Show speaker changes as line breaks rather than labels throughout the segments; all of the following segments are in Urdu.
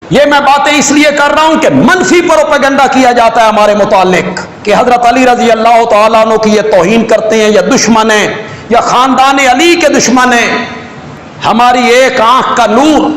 یہ میں باتیں اس لیے کر رہا ہوں کہ منفی پروپیگنڈا کیا جاتا ہے ہمارے متعلق کہ حضرت علی رضی اللہ تعالیٰ عنہ کی یہ توہین کرتے ہیں یا دشمن ہیں یا خاندان علی کے دشمن ہیں. ہماری ایک آنکھ کا نور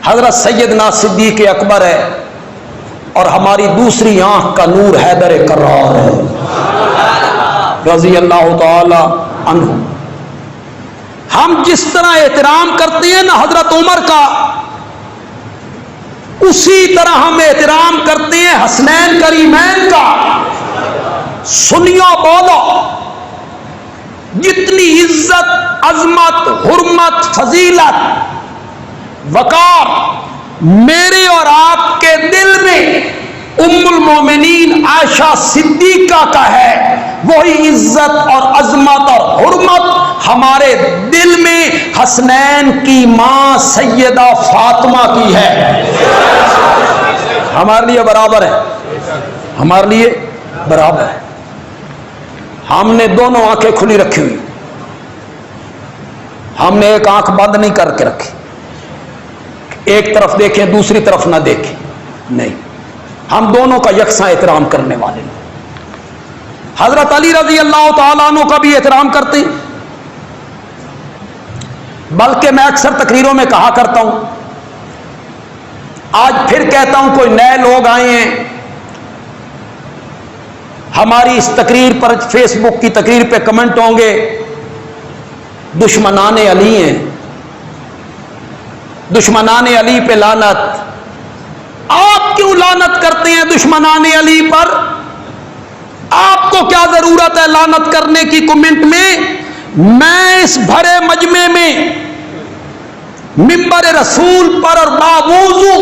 حضرت سیدنا صدیق اکبر ہے اور ہماری دوسری آنکھ کا نور حیدر کرار ہے رضی اللہ تعالی عنہ. ہم جس طرح احترام کرتے ہیں نا حضرت عمر کا، اسی طرح ہم احترام کرتے ہیں حسنین کریمین کا. سنیو بولو، جتنی عزت، عظمت، حرمت، فضیلت، وقار میرے اور آپ کے دل میں ام المومنین عائشہ صدیقہ کا ہے، وہی عزت اور عظمت اور حرمت ہمارے دل میں حسنین کی ماں سیدہ فاطمہ کی ہے. ہمارے لیے برابر ہے، ہمارے لیے برابر ہے. ہم نے دونوں آنکھیں کھلی رکھی ہوئی، ہم نے ایک آنکھ بند نہیں کر کے رکھی، ایک طرف دیکھیں دوسری طرف نہ دیکھیں، نہیں، ہم دونوں کا یکساں احترام کرنے والے ہیں. حضرت علی رضی اللہ تعالیٰ عنہ کا بھی احترام کرتے ہیں. بلکہ میں اکثر تقریروں میں کہا کرتا ہوں، آج پھر کہتا ہوں، کوئی نئے لوگ آئے ہیں ہماری اس تقریر پر، فیس بک کی تقریر پہ کمنٹ ہوں گے دشمنان علی ہیں، دشمنان علی پہ لعنت. آپ کیوں لعنت کرتے ہیں دشمنان علی پر؟ آپ کو کیا ضرورت ہے لعنت کرنے کی کمنٹ میں؟ میں اس بھرے مجمع میں منبر رسول پر اور باوضو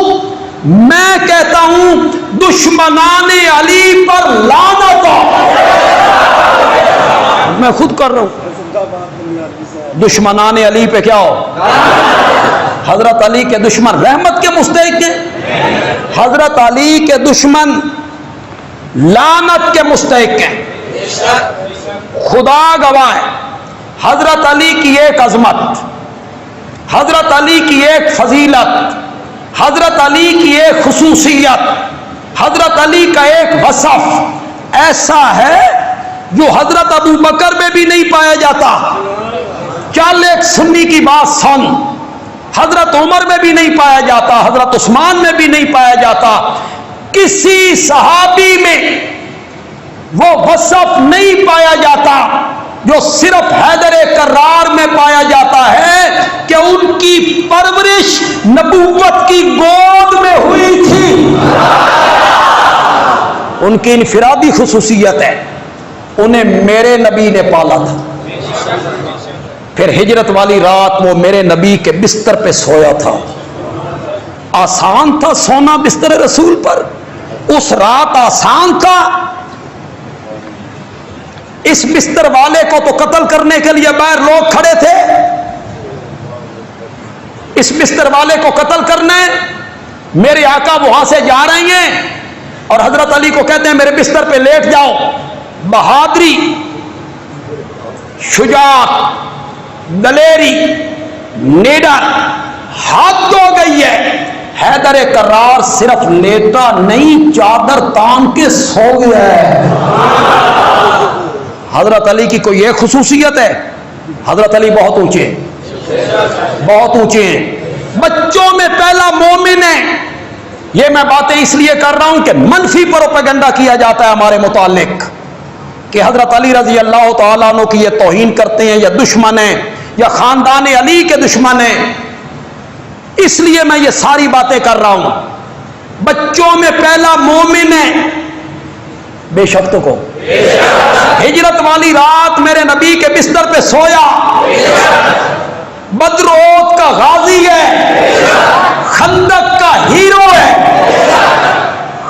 میں کہتا ہوں دشمنان علی پر لعنت. میں خود کر رہا ہوں، دشمنان علی پہ کیا ہو؟ حضرت علی کے دشمن رحمت کے مستحق ہیں، حضرت علی کے دشمن لعنت کے مستحق ہیں. خدا گواہ ہے، حضرت علی کی ایک عظمت، حضرت علی کی ایک فضیلت، حضرت علی کی ایک خصوصیت، حضرت علی کا ایک وصف ایسا ہے جو حضرت ابو بکر میں بھی نہیں پایا جاتا. چل ایک سنی کی بات سن، حضرت عمر میں بھی نہیں پایا جاتا، حضرت عثمان میں بھی نہیں پایا جاتا، کسی صحابی میں وہ وصف نہیں پایا جاتا جو صرف حیدر کرار میں پایا جاتا ہے کہ ان کی پرورش نبوت کی گود میں ہوئی تھی. ان کی انفرادی خصوصیت ہے، انہیں میرے نبی نے پالا تھا. پھر ہجرت والی رات وہ میرے نبی کے بستر پہ سویا تھا. آسان تھا سونا بستر رسول پر؟ اس رات آسان تھا؟ اس بستر والے کو تو قتل کرنے کے لیے باہر لوگ کھڑے تھے. اس بستر والے کو قتل کرنے میرے آقا وہاں سے جا رہے ہیں اور حضرت علی کو کہتے ہیں میرے بستر پہ لیٹ جاؤ. بہادری، شجاعت، دلیری، نیڈر حد ہو گئی ہے. حیدر کرار صرف لیٹا نہیں، چادر تان کے سو گیا ہے. حضرت علی کی کوئی ایک خصوصیت ہے، حضرت علی بہت اونچے ہیں، بہت اونچے ہیں، بچوں میں پہلا مومن ہے. یہ میں باتیں اس لیے کر رہا ہوں کہ منفی پروپیگنڈا کیا جاتا ہے ہمارے متعلق کہ حضرت علی رضی اللہ تعالیٰ عنہ کی یہ توہین کرتے ہیں یا دشمن ہیں یا خاندان علی کے دشمن ہیں. اس لیے میں یہ ساری باتیں کر رہا ہوں. بچوں میں پہلا مومن ہے. بے شک تو کو ہجرت والی رات میرے نبی کے بستر پہ سویا. بدر احد کا غازی ہے، خندق کا ہیرو ہے،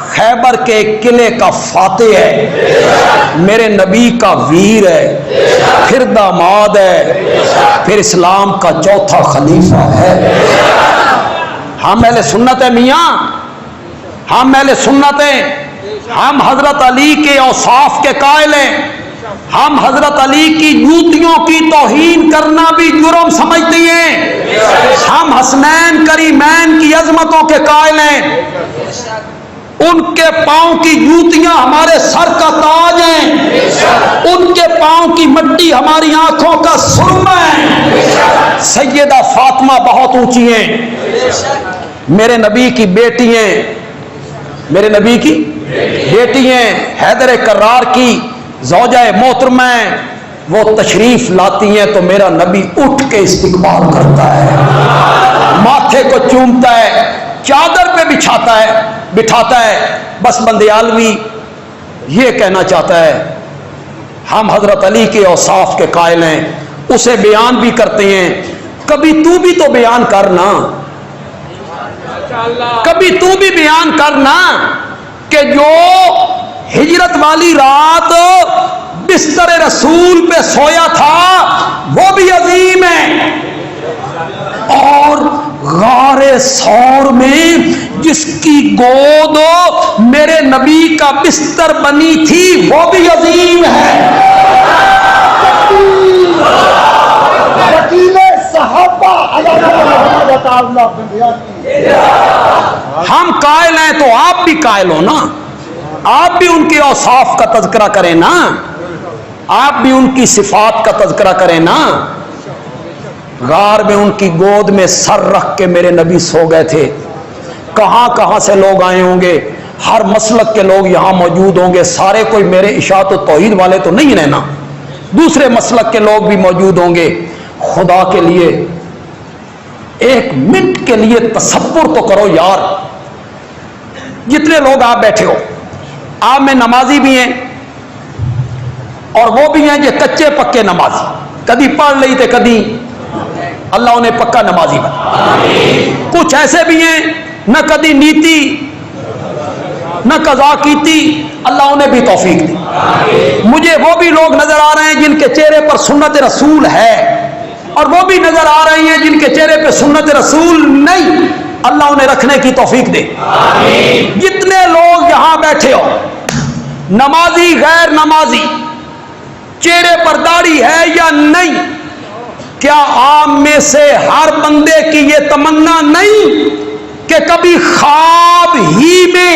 خیبر کے قلعے کا فاتح ہے، میرے نبی کا ویر ہے، پھر داماد ہے، پھر اسلام کا چوتھا خلیفہ ہے. ہم اہل سنت ہیں میاں، ہم اہل سنت ہیں. ہم حضرت علی کے اوصاف کے قائل ہیں، ہم حضرت علی کی جوتیوں کی توہین کرنا بھی جرم سمجھتے ہیں. ہم حسنین کریمین کی عظمتوں کے قائل ہیں. ان کے پاؤں کی جوتیاں ہمارے سر کا تاج ہیں. ان کے پاؤں کی مٹی ہماری آنکھوں کا سرمہ ہے. سیدہ فاطمہ بہت اونچی ہیں, میرے نبی کی بیٹی ہیں, میرے نبی کی بیٹی ہیں. حیدر کرار کی زوجہ محترمہ ہیں, وہ تشریف لاتی ہیں تو میرا نبی اٹھ کے استقبال کرتا ہے, ماتھے کو چومتا ہے, چادر پہ بٹھاتا ہے. بس بندیالوی یہ کہنا چاہتا ہے ہم حضرت علی کے اوصاف کے قائل ہیں, اسے بیان بھی کرتے ہیں. کبھی تو بھی تو بیان کرنا, کبھی تو بھی بیان کرنا کہ جو ہجرت والی رات بستر رسول پہ سویا تھا وہ بھی عظیم ہے, اور غار ثور میں جس کی گود میرے نبی کا بستر بنی تھی وہ بھی عظیم ہے. ہم قائل ہیں تو آپ بھی قائل ہو نا, آپ بھی ان کے اوصاف کا تذکرہ کریں نا, آپ بھی ان کی صفات کا تذکرہ کریں نا. غار میں ان کی گود میں سر رکھ کے میرے نبی سو گئے تھے. کہاں کہاں سے لوگ آئے ہوں گے, ہر مسلک کے لوگ یہاں موجود ہوں گے. سارے کوئی میرے اشاعت و توحید والے تو نہیں رہنا, دوسرے مسلک کے لوگ بھی موجود ہوں گے. خدا کے لیے ایک منٹ کے لیے تصور تو کرو یار, جتنے لوگ آپ بیٹھے ہو, آپ میں نمازی بھی ہیں اور وہ بھی ہیں جو کچے پکے نمازی, کدی پڑھ لی تھے کدی اللہ انہیں پکا نمازی بنا. کچھ ایسے بھی ہیں نہ کدی نیتی نہ قضا کیتی, اللہ انہیں بھی توفیق دی. مجھے وہ بھی لوگ نظر آ رہے ہیں جن کے چہرے پر سنت رسول ہے, اور وہ بھی نظر آ رہی ہیں جن کے چہرے پہ سنت رسول نہیں, اللہ انہیں رکھنے کی توفیق دے. جتنے لوگ یہاں بیٹھے ہو, نمازی غیر نمازی, چہرے پر داڑھی ہے یا نہیں, کیا آپ میں سے ہر بندے کی یہ تمنا نہیں کہ کبھی خواب ہی میں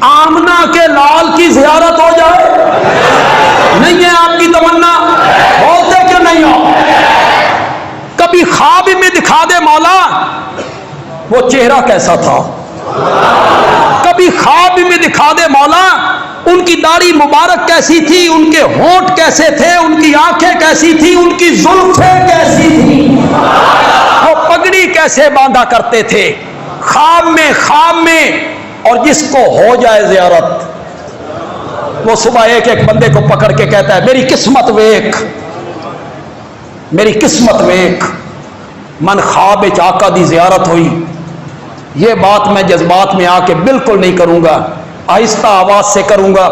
آمنہ کے لال کی زیارت ہو جائے؟ نہیں ہے آپ کی تمنا؟ بولتے کیوں نہیں ہو؟ کبھی خواب میں دکھا دے مولا وہ چہرہ کیسا تھا, کبھی خواب میں دکھا دے مولا ان کی داڑھی مبارک کیسی تھی, ان کے ہونٹ کیسے تھے, ان کی آنکھیں کیسی تھی, ان کی زلفیں کیسی تھی, وہ پگڑی کیسے باندھا کرتے تھے. خواب میں اور جس کو ہو جائے زیارت وہ صبح ایک ایک بندے کو پکڑ کے کہتا ہے میری قسمت ویک, میری قسمت ویک. من خواب آقا دی زیارت ہوئی. یہ بات میں جذبات میں آ کے بالکل نہیں کروں گا, آہستہ آواز سے کروں گا.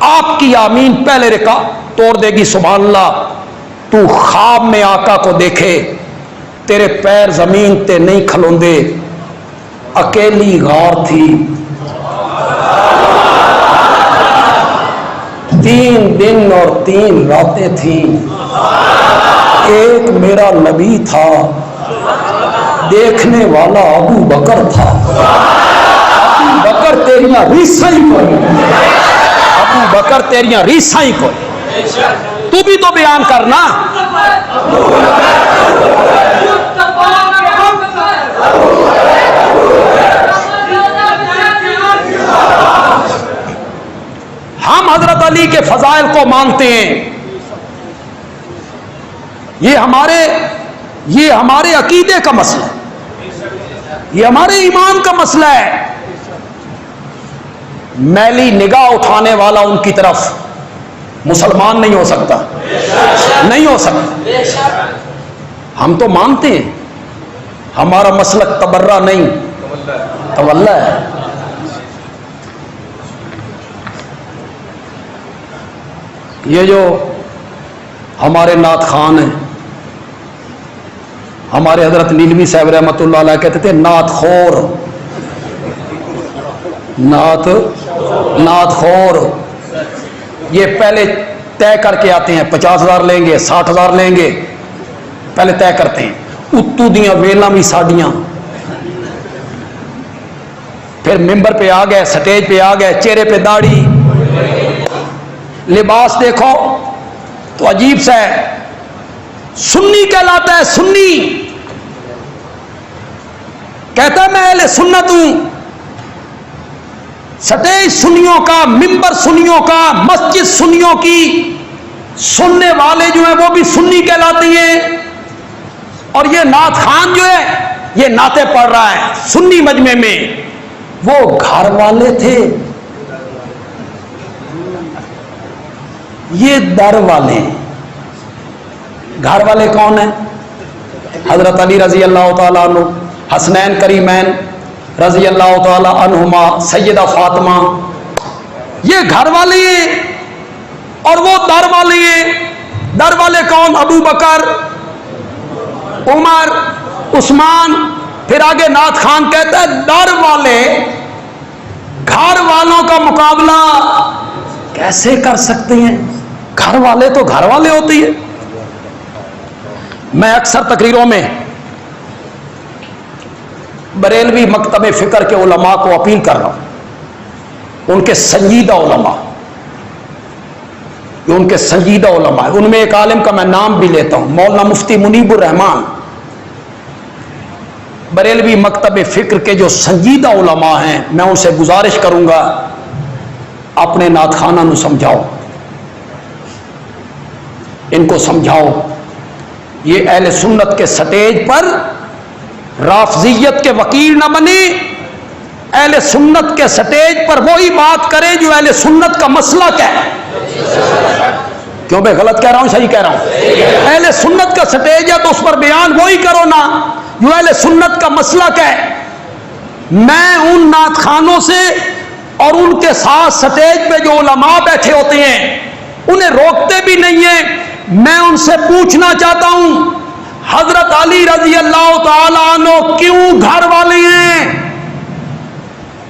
آپ کی آمین پہلے رکا توڑ دے گی. سبحان اللہ. تو خواب میں آقا کو دیکھے, تیرے پیر زمین تے نہیں کھلوندے, اکیلی غار تھی, 3 دن اور 3 راتیں تھیں. ایک میرا نبی تھا, دیکھنے والا ابو بکر تھا. ابو بکر تیریاں ریساں ہی کوئی, ابو بکر تیریاں ریساں ہی کوئی. تو بھی تو بیان کرنا. ہم حضرت علی کے فضائل کو مانتے ہیں, یہ ہمارے عقیدے کا مسئلہ ہے, یہ ہمارے ایمان کا مسئلہ ہے. میلی نگاہ اٹھانے والا ان کی طرف مسلمان نہیں ہو سکتا, نہیں ہو سکتا. ہم تو مانتے ہیں ہمارا مسلک تبرہ نہیں تولا ہے. یہ جو ہمارے نعت خان ہیں, ہمارے حضرت نیلوی صاحب رحمۃ اللہ علیہ کہتے تھے نعت خور, نعت خور. یہ طے کر کے آتے ہیں 50,000 لیں گے 60,000 لیں گے, پہلے طے کرتے ہیں. اتو دیاں ویلاں بھی ساڈیاں, پھر ممبر پہ آ گئے, سٹیج پہ آ گئے, چہرے پہ داڑھی, لباس دیکھو تو عجیب سا ہے. سنی کہلاتا ہے, سنی کہتا ہے میں اہل سنت ہوں. سٹیج سنیوں کا, ممبر سنیوں کا, مسجد سنیوں کی, سننے والے جو ہیں وہ بھی سنی کہلاتے ہیں. اور یہ نعت خان جو ہے یہ نعتیں پڑھ رہا ہے سنی مجمع میں. وہ گھر والے تھے, یہ در والے. گھر والے کون ہیں؟ حضرت علی رضی اللہ تعالیٰ عنہ, حسنین کریمین رضی اللہ تعالیٰ عنہما, سیدہ فاطمہ, یہ گھر والے ہیں. اور وہ در والے ہیں. در والے کون؟ ابو بکر, عمر, عثمان. پھر آگے نعت خان کہتا ہے در والے گھر والوں کا مقابلہ کیسے کر سکتے ہیں؟ گھر والے تو گھر والے ہوتے ہیں. میں اکثر تقریروں میں بریلوی مکتب فکر کے علماء کو اپیل کر رہا ہوں, ان کے سنجیدہ علماء, ان کے سنجیدہ علماء, ان میں ایک عالم کا میں نام بھی لیتا ہوں, مولانا مفتی منیب الرحمان. بریلوی مکتب فکر کے جو سنجیدہ علماء ہیں, میں ان سے گزارش کروں گا اپنے نعت خانہ نو سمجھاؤ, ان کو سمجھاؤ. یہ اہل سنت کے سٹیج پر رافضیت کے وکیل نہ بنے, اہل سنت کے سٹیج پر وہی بات کرے جو اہل سنت کا مسلک ہے. کیوں میں غلط کہہ رہا ہوں صحیح کہہ رہا ہوں؟ اہل سنت کا سٹیج ہے تو اس پر بیان وہی کرو نا جو اہل سنت کا مسلک ہے. میں ان نعت خانوں سے اور ان کے ساتھ سٹیج پہ جو علماء بیٹھے ہوتے ہیں انہیں روکتے بھی نہیں ہیں. میں ان سے پوچھنا چاہتا ہوں حضرت علی رضی اللہ تعالیٰ عنہ کیوں گھر والے ہیں؟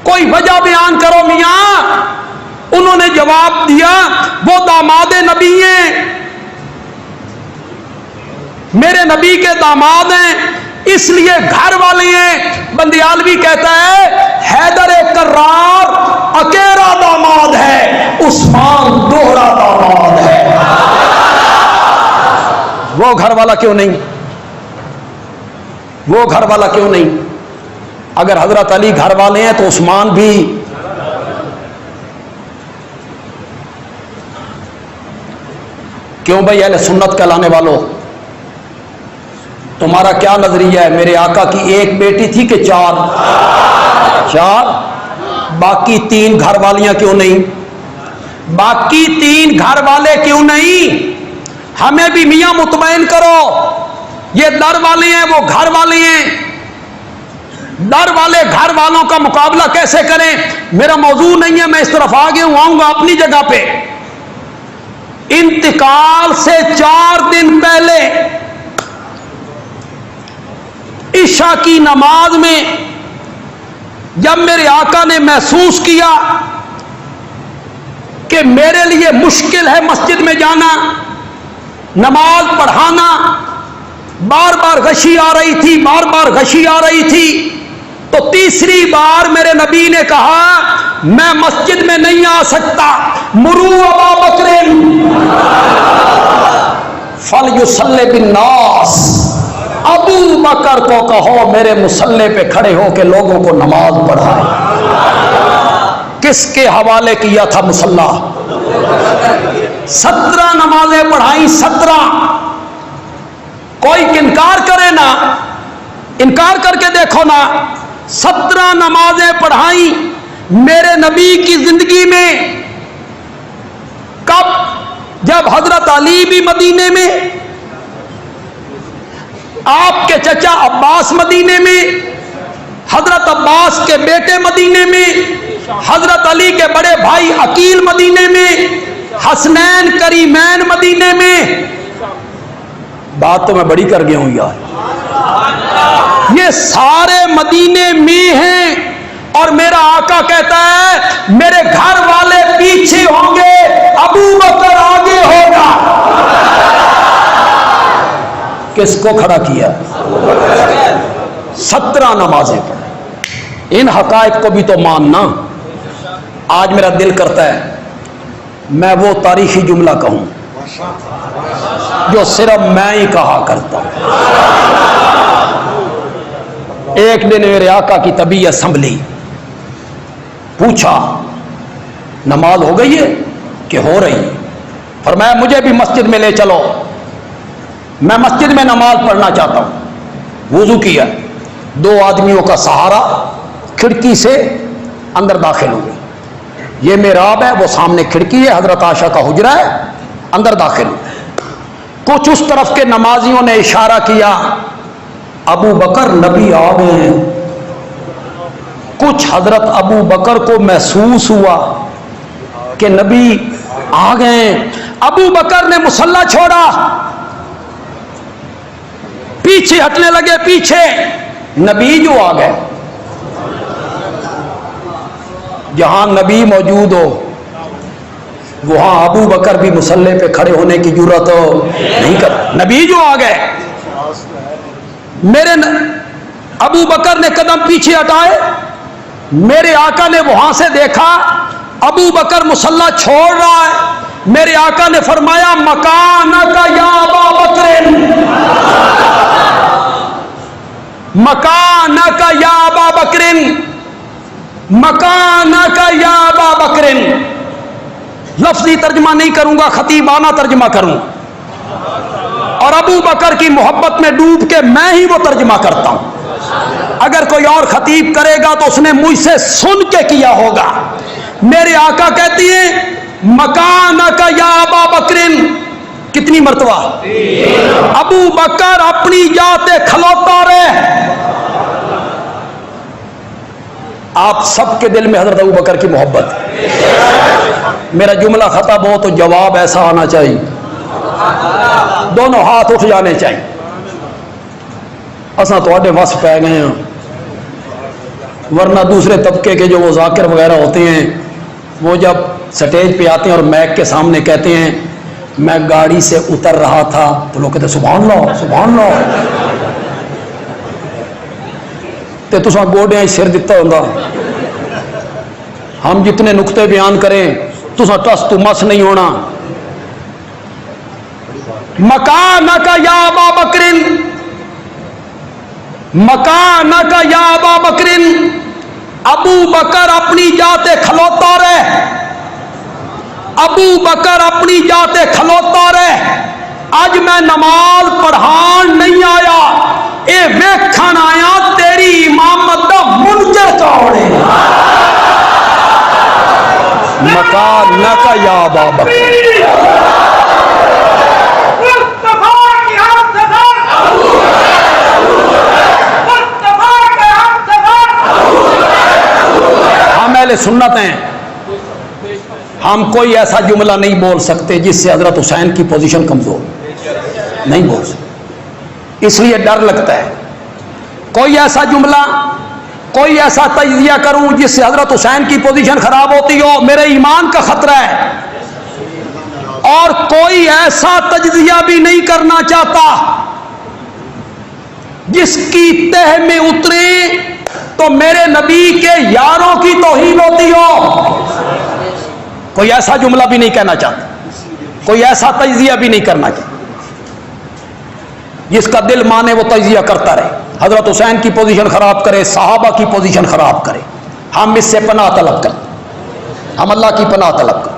کوئی وجہ بیان کرو میاں. انہوں نے جواب دیا وہ داماد نبی ہیں, میرے نبی کے داماد ہیں اس لیے گھر والے ہیں. بندیالوی کہتا ہے حیدر کرار اکیرا داماد ہے, عثمان دوہرا داماد ہے. وہ گھر والا کیوں نہیں؟ وہ گھر والا کیوں نہیں؟ اگر حضرت علی گھر والے ہیں تو عثمان بھی. کیوں بھائی اہل سنت کہلانے والوں, تمہارا کیا نظریہ ہے؟ میرے آقا کی ایک بیٹی تھی کہ چار, باقی 3 گھر والیاں کیوں نہیں؟ باقی 3 گھر والے کیوں نہیں؟ ہمیں بھی میاں مطمئن کرو. یہ در والے ہیں وہ گھر والے ہیں. در والے گھر والوں کا مقابلہ کیسے کریں؟ میرا موضوع نہیں ہے, میں اس طرف آگے ہوں, آؤں گا اپنی جگہ پہ. انتقال سے 4 دن پہلے عشاء کی نماز میں جب میرے آقا نے محسوس کیا کہ میرے لیے مشکل ہے مسجد میں جانا, نماز پڑھانا, بار بار غشی آ رہی تھی, بار بار غشی آ رہی تھی, تو تیسری بار میرے نبی نے کہا میں مسجد میں نہیں آ سکتا. مرو ابا بکر فلیصلی بالناس, ابو بکر کو کہو میرے مصلی پہ کھڑے ہو کے لوگوں کو نماز پڑھائے. کس کے حوالے کیا تھا مصلی؟ 17 نمازیں پڑھائیں, 17. کوئی انکار کرے نا, انکار کر کے دیکھو نا. 17 نمازیں پڑھائیں میرے نبی کی زندگی میں. کب؟ جب حضرت علی بھی مدینے میں, آپ کے چچا عباس مدینے میں, حضرت عباس کے بیٹے مدینے میں, حضرت علی کے بڑے بھائی عقیل مدینے میں, حسنین کریمین مدینے میں. بات تو میں بڑی کر گیا ہوں یار. یہ سارے مدینے میں ہیں اور میرا آقا کہتا ہے میرے گھر والے پیچھے ہوں گے, ابو بکر آگے یہ ہوگا. کس کو کھڑا کیا؟ 17 نمازیں پڑھیں. ان حقائق کو بھی تو ماننا. آج میرا دل کرتا ہے میں وہ تاریخی جملہ کہوں جو صرف میں ہی کہا کرتا ہوں. ایک دن میرے آقا کی طبیعت سنبھلی. پوچھا نماز ہو گئی ہے کہ ہو رہی؟ فرمایا مجھے بھی مسجد میں لے چلو, میں مسجد میں نماز پڑھنا چاہتا ہوں. وضو کیا, 2 آدمیوں کا سہارا کھڑکی سے اندر داخل ہوئے. یہ محراب ہے, وہ سامنے کھڑکی ہے, حضرت عائشہ کا حجرہ ہے, اندر داخل ہوئے. کچھ اس طرف کے نمازیوں نے اشارہ کیا ابو بکر نبی آ گئے ہیں. کچھ حضرت ابو بکر کو محسوس ہوا کہ نبی آ گئے. ابو بکر نے مصلی چھوڑا, پیچھے ہٹنے لگے. پیچھے نبی جو آ گئے. جہاں نبی موجود ہو وہاں ابو بکر بھی مصلی پہ کھڑے ہونے کی جرات نہیں کر. نبی جو آ گئے. میرے ابو بکر نے قدم پیچھے ہٹائے. میرے آقا نے وہاں سے دیکھا ابو بکر مصلی چھوڑ رہا ہے. میرے آقا نے فرمایا مکانک یا ابا بکر, مکانک یا ابا بکر, مکانک یا ابا بکر. لفظی ترجمہ نہیں کروں گا, خطیبانہ ترجمہ کروں, اور ابو بکر کی محبت میں ڈوب کے میں ہی وہ ترجمہ کرتا ہوں. اگر کوئی اور خطیب کرے گا تو اس نے مجھ سے سن کے کیا ہوگا. میرے آقا کہتی ہیں مکانک یا ابا بکر. کتنی مرتبہ؟ ابو بکر اپنی جات کھلوتا رہے. آپ سب کے دل میں حضرت ابو بکر کی محبت. میرا جملہ خطا ہو تو جواب ایسا آنا چاہیے, دونوں ہاتھ اٹھ جانے چاہیے. اساں تواڈے وس پہ گئے ہیں, ورنہ دوسرے طبقے کے جو وہ ذاکر وغیرہ ہوتے ہیں وہ جب سٹیج پہ آتے ہیں اور میک کے سامنے کہتے ہیں میں گاڑی سے اتر رہا تھا, تو لوگ کہتے ہیں سبحان اللہ سبحان اللہ. تے تساں گوڈیاں سر دتا ہوندا. ہم جتنے نقطے بیان کریں تساں ٹس تو مس نہیں ہونا. مکانک یا ابا بکر, مکانک یا ابا بکر. ابو بکر اپنی جاتے کھلوتا رہے. ابو بکر اپنی جاتے کھلوتا رہے. اج میں نماز پڑھان نہیں آیا, اے ویکھن آیا تیری امامت دا منکر کون ہے. مکانک یا ابا بکر. ہم اہل سنت ہیں, ہم کوئی ایسا جملہ نہیں بول سکتے جس سے حضرت حسین کی پوزیشن کمزور نہیں بول سکتے. اس لیے ڈر لگتا ہے کوئی ایسا جملہ, کوئی ایسا تجزیہ کروں جس سے حضرت حسین کی پوزیشن خراب ہوتی ہو, میرے ایمان کا خطرہ ہے. اور کوئی ایسا تجزیہ بھی نہیں کرنا چاہتا جس کی تہ میں اترے تو میرے نبی کے یاروں کی توہین ہوتی ہو. کوئی ایسا جملہ بھی نہیں کہنا چاہتا, کوئی ایسا تجزیہ بھی نہیں کرنا چاہتا. جس کا دل مانے وہ تجزیہ کرتا رہے, حضرت حسین کی پوزیشن خراب کرے, صحابہ کی پوزیشن خراب کرے. ہم اس سے پناہ طلب کریں, ہم اللہ کی پناہ طلب کریں.